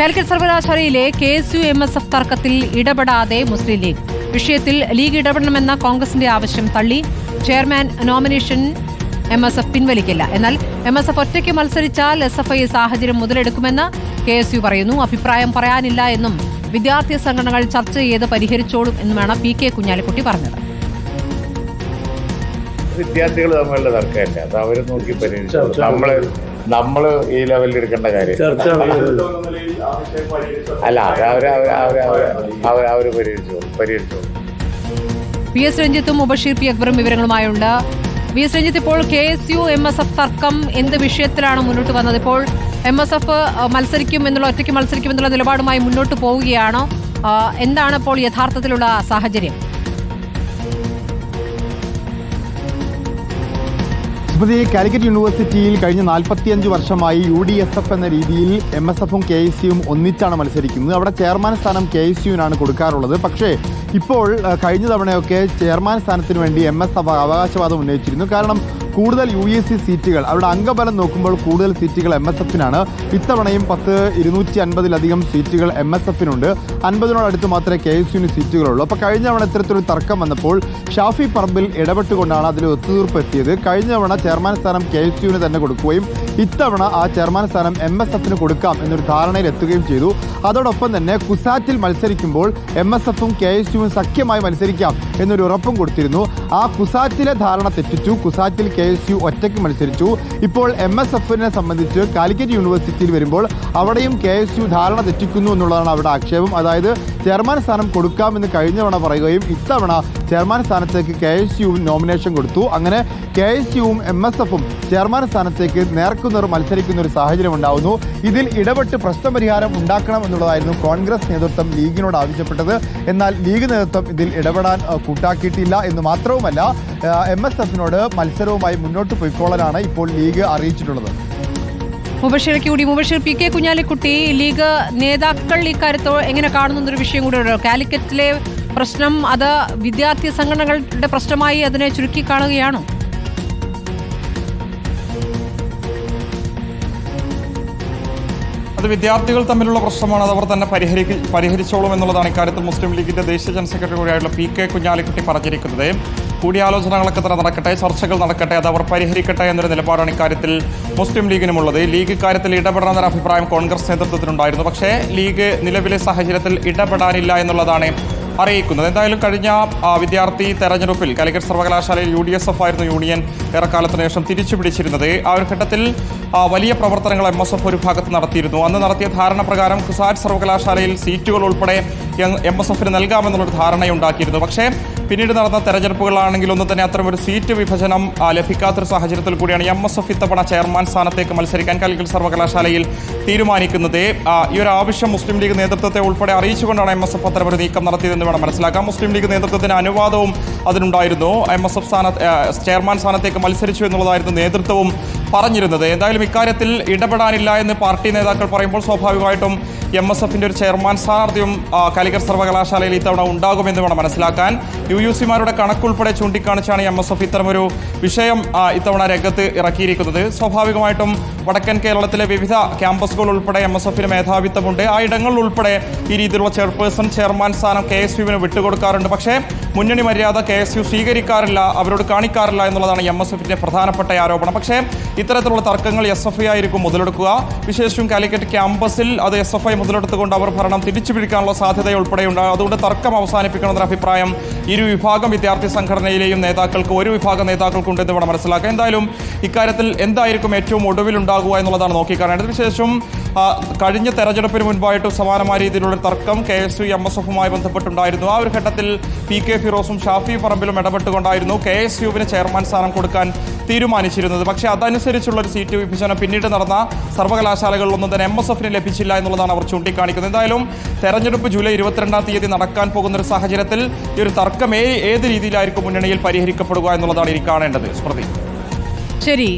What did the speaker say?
കാലിക്കറ്റ് സർവകലാശാലയിലെ KSU-MSF തർക്കത്തിൽ ഇടപെടാതെ മുസ്ലിം ലീഗ്. വിഷയത്തിൽ ലീഗ് ഇടപെടണമെന്ന കോൺഗ്രസിന്റെ ആവശ്യം തള്ളി. Chairman nomination MSF പിൻവലിക്കില്ല. എന്നാൽ MSF ഒറ്റയ്ക്ക് മത്സരിച്ചാൽ SFI സാഹചര്യം മുതലെടുക്കുമെന്ന് KSU പറയുന്നു. അഭിപ്രായം പറയാനില്ല എന്നും വിദ്യാർത്ഥി സംഘടനകൾ ചർച്ച ചെയ്ത് പരിഹരിച്ചോളും എന്നുമാണ് PK കുഞ്ഞാലിക്കുട്ടി പറഞ്ഞത്. വിദ്യാർത്ഥികൾ തമ്മിലുള്ള തർക്കമല്ല, അത് അവർ നോക്കി പരിഹരിച്ചോളും. നമ്മള് ഈ ലെവലിൽ എടുക്കേണ്ട കാര്യം അല്ല, അവര് പരിഹരിച്ചോളും. PS രഞ്ജിത്തും മുബഷീർ P അക്ബറും വിവരങ്ങളുമായുണ്ട്. PS രഞ്ജിത്ത്, ഇപ്പോൾ KSU-MSF തർക്കം എന്ത് വിഷയത്തിലാണ് മുന്നോട്ട് വന്നത്? ഇപ്പോൾ MSF ഒറ്റയ്ക്ക് മത്സരിക്കും എന്നുള്ള നിലപാടുമായി മുന്നോട്ട് പോവുകയാണോ? എന്താണ് ഇപ്പോൾ യഥാർത്ഥത്തിലുള്ള സാഹചര്യം? കാലിക്കറ്റ് യൂണിവേഴ്സിറ്റിയിൽ കഴിഞ്ഞ 45 വർഷമായി UDSF എന്ന രീതിയിൽ MSF-ഉം KSU-യും ഒന്നിച്ചാണ് മത്സരിക്കുന്നത്. അവിടെ ചെയർമാൻ സ്ഥാനം KSU-വിനാണ് കൊടുക്കാറുള്ളത്. പക്ഷേ ഇപ്പോൾ കഴിഞ്ഞ തവണയൊക്കെ ചെയർമാൻ സ്ഥാനത്തിന് വേണ്ടി MSF അവകാശവാദം ഉന്നയിച്ചിരുന്നു. കാരണം കൂടുതൽ UEC സീറ്റുകൾ, അവരുടെ അംഗബലം നോക്കുമ്പോൾ കൂടുതൽ സീറ്റുകൾ MSF-നാണ്. ഇത്തവണയും 250-ലധികം സീറ്റുകൾ MSF-നുണ്ട്. 50-നോടടുത്ത് മാത്രമേ KSU-ന് സീറ്റുകളുള്ളൂ. അപ്പോൾ കഴിഞ്ഞ തവണ ഇത്തരത്തിലൊരു തർക്കം വന്നപ്പോൾ ഷാഫി പറമ്പിൽ ഇടപെട്ടുകൊണ്ടാണ് അതിൽ ഒത്തുതീർപ്പ് എത്തിയത്. കഴിഞ്ഞ തവണ ചെയർമാൻ സ്ഥാനം KSU-ന് തന്നെ കൊടുക്കുകയും ഇത്തവണ ആ ചെയർമാൻ സ്ഥാനം MSF-ന് കൊടുക്കാം എന്നൊരു ധാരണയിൽ എത്തുകയും ചെയ്തു. അതോടൊപ്പം തന്നെ കുസാറ്റിൽ മത്സരിക്കുമ്പോൾ MSF-ഉം KSU-വും സഖ്യമായി മത്സരിക്കാം എന്നൊരു ഉറപ്പും കൊടുത്തിരുന്നു. ആ കുസാറ്റിലെ ധാരണ തെറ്റിച്ചു. കുസാറ്റിൽ KSU ഒറ്റയ്ക്ക് മത്സരിച്ചു. ഇപ്പോൾ MSF-നെ സംബന്ധിച്ച് കാലിക്കറ്റ് യൂണിവേഴ്സിറ്റിയിൽ വരുമ്പോൾ അവിടെയും KSU ധാരണ തെറ്റിക്കുന്നു എന്നുള്ളതാണ് അവരുടെ ആക്ഷേപം. അതായത് ചെയർമാൻ സ്ഥാനം കൊടുക്കാമെന്ന് കഴിഞ്ഞ തവണ പറയുകയും ഇത്തവണ ചെയർമാൻ സ്ഥാനത്തേക്ക് KSU-വും നോമിനേഷൻ കൊടുത്തു. അങ്ങനെ KSU-വും MSF-ഉം ചെയർമാൻ സ്ഥാനത്തേക്ക് നേർക്കുനേർ മത്സരിക്കുന്ന ഒരു സാഹചര്യം ഉണ്ടാവുന്നു. ഇതിൽ ഇടപെട്ട് പ്രശ്നപരിഹാരം ഉണ്ടാക്കണം എന്നുള്ളതായിരുന്നു കോൺഗ്രസ് നേതൃത്വം ലീഗിനോട് ആവശ്യപ്പെട്ടത്. എന്നാൽ ലീഗ് നേതൃത്വം ഇതിൽ ഇടപെടാൻ കൂട്ടാക്കിയിട്ടില്ല എന്ന് മാത്രവുമല്ല, MSF-നോട് മത്സരവുമായി മുന്നോട്ട് പോയിക്കോളാനാണ് ഇപ്പോൾ ലീഗ് അറിയിച്ചിട്ടുള്ളത്. മുബഷീർ PK കുഞ്ഞാലിക്കുട്ടി, ലീഗ് നേതാക്കൾ ഇക്കാര്യത്തോ എങ്ങനെ കാണുന്നൊരു വിഷയം കൂടെ. കാലിക്കറ്റിലെ പ്രശ്നം അത് വിദ്യാർത്ഥി സംഘടനകളുടെ പ്രശ്നമായി അതിനെ ചുരുക്കി കാണുകയാണോ? അത് വിദ്യാർത്ഥികൾ തമ്മിലുള്ള പ്രശ്നമാണ്, അത് അവർ തന്നെ പരിഹരിച്ചോളും എന്നുള്ളതാണ് ഇക്കാര്യത്തിൽ മുസ്ലിം ലീഗിന്റെ ദേശീയ ജനറൽ സെക്രട്ടറി കൂടിയായിട്ടുള്ള PK കുഞ്ഞാലിക്കുട്ടി പറഞ്ഞിരിക്കുന്നത്. കൂടിയാലോചനകളൊക്കെ തന്നെ നടക്കട്ടെ, ചർച്ചകൾ നടക്കട്ടെ, അത് അവർ പരിഹരിക്കട്ടെ എന്നൊരു നിലപാടാണ് ഇക്കാര്യത്തിൽ മുസ്ലിം ലീഗിനുമുള്ളത്. ലീഗ് ഇക്കാര്യത്തിൽ ഇടപെടണമെന്നൊരു അഭിപ്രായം കോൺഗ്രസ് നേതൃത്വത്തിനുണ്ടായിരുന്നു. പക്ഷേ ലീഗ് നിലവിലെ സാഹചര്യത്തിൽ ഇടപെടാനില്ല എന്നുള്ളതാണ് അറിയിക്കുന്നത്. എന്തായാലും കഴിഞ്ഞ വിദ്യാർത്ഥി തെരഞ്ഞെടുപ്പിൽ കാലിക്കറ്റ് സർവകലാശാലയിൽ UDSF ആയിരുന്നു യൂണിയൻ ഏറെക്കാലത്തിന് ശേഷം തിരിച്ചു പിടിച്ചിരുന്നത്. ആ ഒരു ഘട്ടത്തിൽ വലിയ പ്രവർത്തനങ്ങൾ MSF ഒരു ഭാഗത്ത് നടത്തിയിരുന്നു. അന്ന് നടത്തിയ ധാരണ പ്രകാരം കുസാറ്റ് സർവകലാശാലയിൽ സീറ്റുകൾ ഉൾപ്പെടെ MSF-ന് നൽകാമെന്നുള്ളൊരു ധാരണയുണ്ടാക്കിയിരുന്നു. പക്ഷേ പിന്നീട് നടന്ന തെരഞ്ഞെടുപ്പുകളാണെങ്കിൽ ഒന്നും തന്നെ അത്തരമൊരു സീറ്റ് വിഭജനം ലഭിക്കാത്തൊരു സാഹചര്യത്തിൽ കൂടിയാണ് MSF ഇത്തവണ ചെയർമാൻ സ്ഥാനത്തേക്ക് മത്സരിക്കാൻ കാലിക്കറ്റ് സർവകലാശാലയിൽ തീരുമാനിക്കുന്നത്. ഈ ഒരു ആവശ്യം മുസ്ലിം ലീഗ് നേതൃത്വത്തെ ഉൾപ്പെടെ അറിയിച്ചുകൊണ്ടാണ് MSF അത്തരമൊരു നീക്കം നടത്തിയതെന്ന് വേണം മനസ്സിലാക്കാം. മുസ്ലിം ലീഗ് നേതൃത്വത്തിന് അനുവാദവും അതിനുണ്ടായിരുന്നു. MSF ചെയർമാൻ സ്ഥാനത്തേക്ക് മത്സരിച്ചു എന്നുള്ളതായിരുന്നു നേതൃത്വവും പറഞ്ഞിരുന്നത്. എന്തായാലും ഇക്കാര്യത്തിൽ ഇടപെടാനില്ല എന്ന് പാർട്ടി നേതാക്കൾ പറയുമ്പോൾ സ്വാഭാവികമായിട്ടും MSF-ന്റെ ഒരു ചെയർമാൻ സ്ഥാനാർത്ഥിയും കാലിക്കറ്റ് സർവകലാശാലയിൽ ഇത്തവണ ഉണ്ടാകുമെന്ന് വേണം മനസ്സിലാക്കാൻ. UUC-മാരുടെ കണക്കുൾപ്പെടെ ചൂണ്ടിക്കാണിച്ചാണ് MSF ഇത്തരമൊരു വിഷയം ഇത്തവണ രംഗത്ത് ഇറക്കിയിരിക്കുന്നത്. സ്വാഭാവികമായിട്ടും വടക്കൻ കേരളത്തിലെ വിവിധ ക്യാമ്പസുകൾ ഉൾപ്പെടെ MSF-ന് മേധാവിത്വമുണ്ട്. ആ ഇടങ്ങളിൽ ഉൾപ്പെടെ ഈ രീതിയിലുള്ള ചെയർപേഴ്സൺ ചെയർമാൻ സ്ഥാനം KSU-വിന് വിട്ടുകൊടുക്കാറുണ്ട്. പക്ഷേ മുന്നണി മര്യാദ KSU സ്വീകരിക്കാറില്ല, അവരോട് കാണിക്കാറില്ല എന്നുള്ളതാണ് MSF-ന്റെ പ്രധാനപ്പെട്ട ആരോപണം. പക്ഷേ ഇത്തരത്തിലുള്ള തർക്കങ്ങൾ SFI ആയിരിക്കും മുതലെടുക്കുക. വിശേഷിച്ചും കാലിക്കറ്റ് ക്യാമ്പസിൽ അത് SFI മുതലെടുത്തുകൊണ്ട് അവർ ഭരണം തിരിച്ചു പിടിക്കാനുള്ള സാധ്യത ഉൾപ്പെടെയുണ്ട്. അതുകൊണ്ട് തർക്കം അവസാനിപ്പിക്കണമെന്ന അഭിപ്രായം ഇരു വിഭാഗം വിദ്യാർത്ഥി സംഘടനയിലെയും നേതാക്കൾക്ക്, ഒരു വിഭാഗം നേതാക്കൾക്കുണ്ടെന്ന് വേണം മനസ്സിലാക്കാം. എന്തായാലും ഇക്കാര്യത്തിൽ എന്തായിരിക്കും ഏറ്റവും ഒടുവിലുണ്ടാകുക എന്നുള്ളതാണ് നോക്കിക്കാണേണ്ടത്. വിശേഷം കഴിഞ്ഞ തെരഞ്ഞെടുപ്പിന് മുൻപായിട്ടും സമാനമായ രീതിയിലുള്ള തർക്കം KSU-MSF-മായി ബന്ധപ്പെട്ടുണ്ടായിരുന്നു. ആ ഒരു ഘട്ടത്തിൽ PK ഫിറോസും ഷാഫി പറമ്പിലും ഇടപെട്ടുകൊണ്ടായിരുന്നു KSU-വിന് ചെയർമാൻ സ്ഥാനം കൊടുക്കാൻ തീരുമാനിച്ചിരുന്നത്. പക്ഷേ അതനുസരിച്ചുള്ള ഒരു സീറ്റ് വിഭജനം പിന്നീട് നടന്ന സർവകലാശാലകളിലൊന്നും തന്നെ MSF-ന് ലഭിച്ചില്ല എന്നുള്ളതാണ് അവർ ചൂണ്ടിക്കാണിക്കുന്നത്. എന്തായാലും തെരഞ്ഞെടുപ്പ് ജൂലൈ 22-ാം തീയതി നടക്കാൻ പോകുന്ന ഒരു സാഹചര്യത്തിൽ ഈ ഒരു തർക്കം ഏത് രീതിയിലായിരിക്കും മുന്നണിയിൽ പരിഹരിക്കപ്പെടുക എന്നുള്ളതാണ് ഇനി കാണേണ്ടത്. സ്മൃതി. ശരി.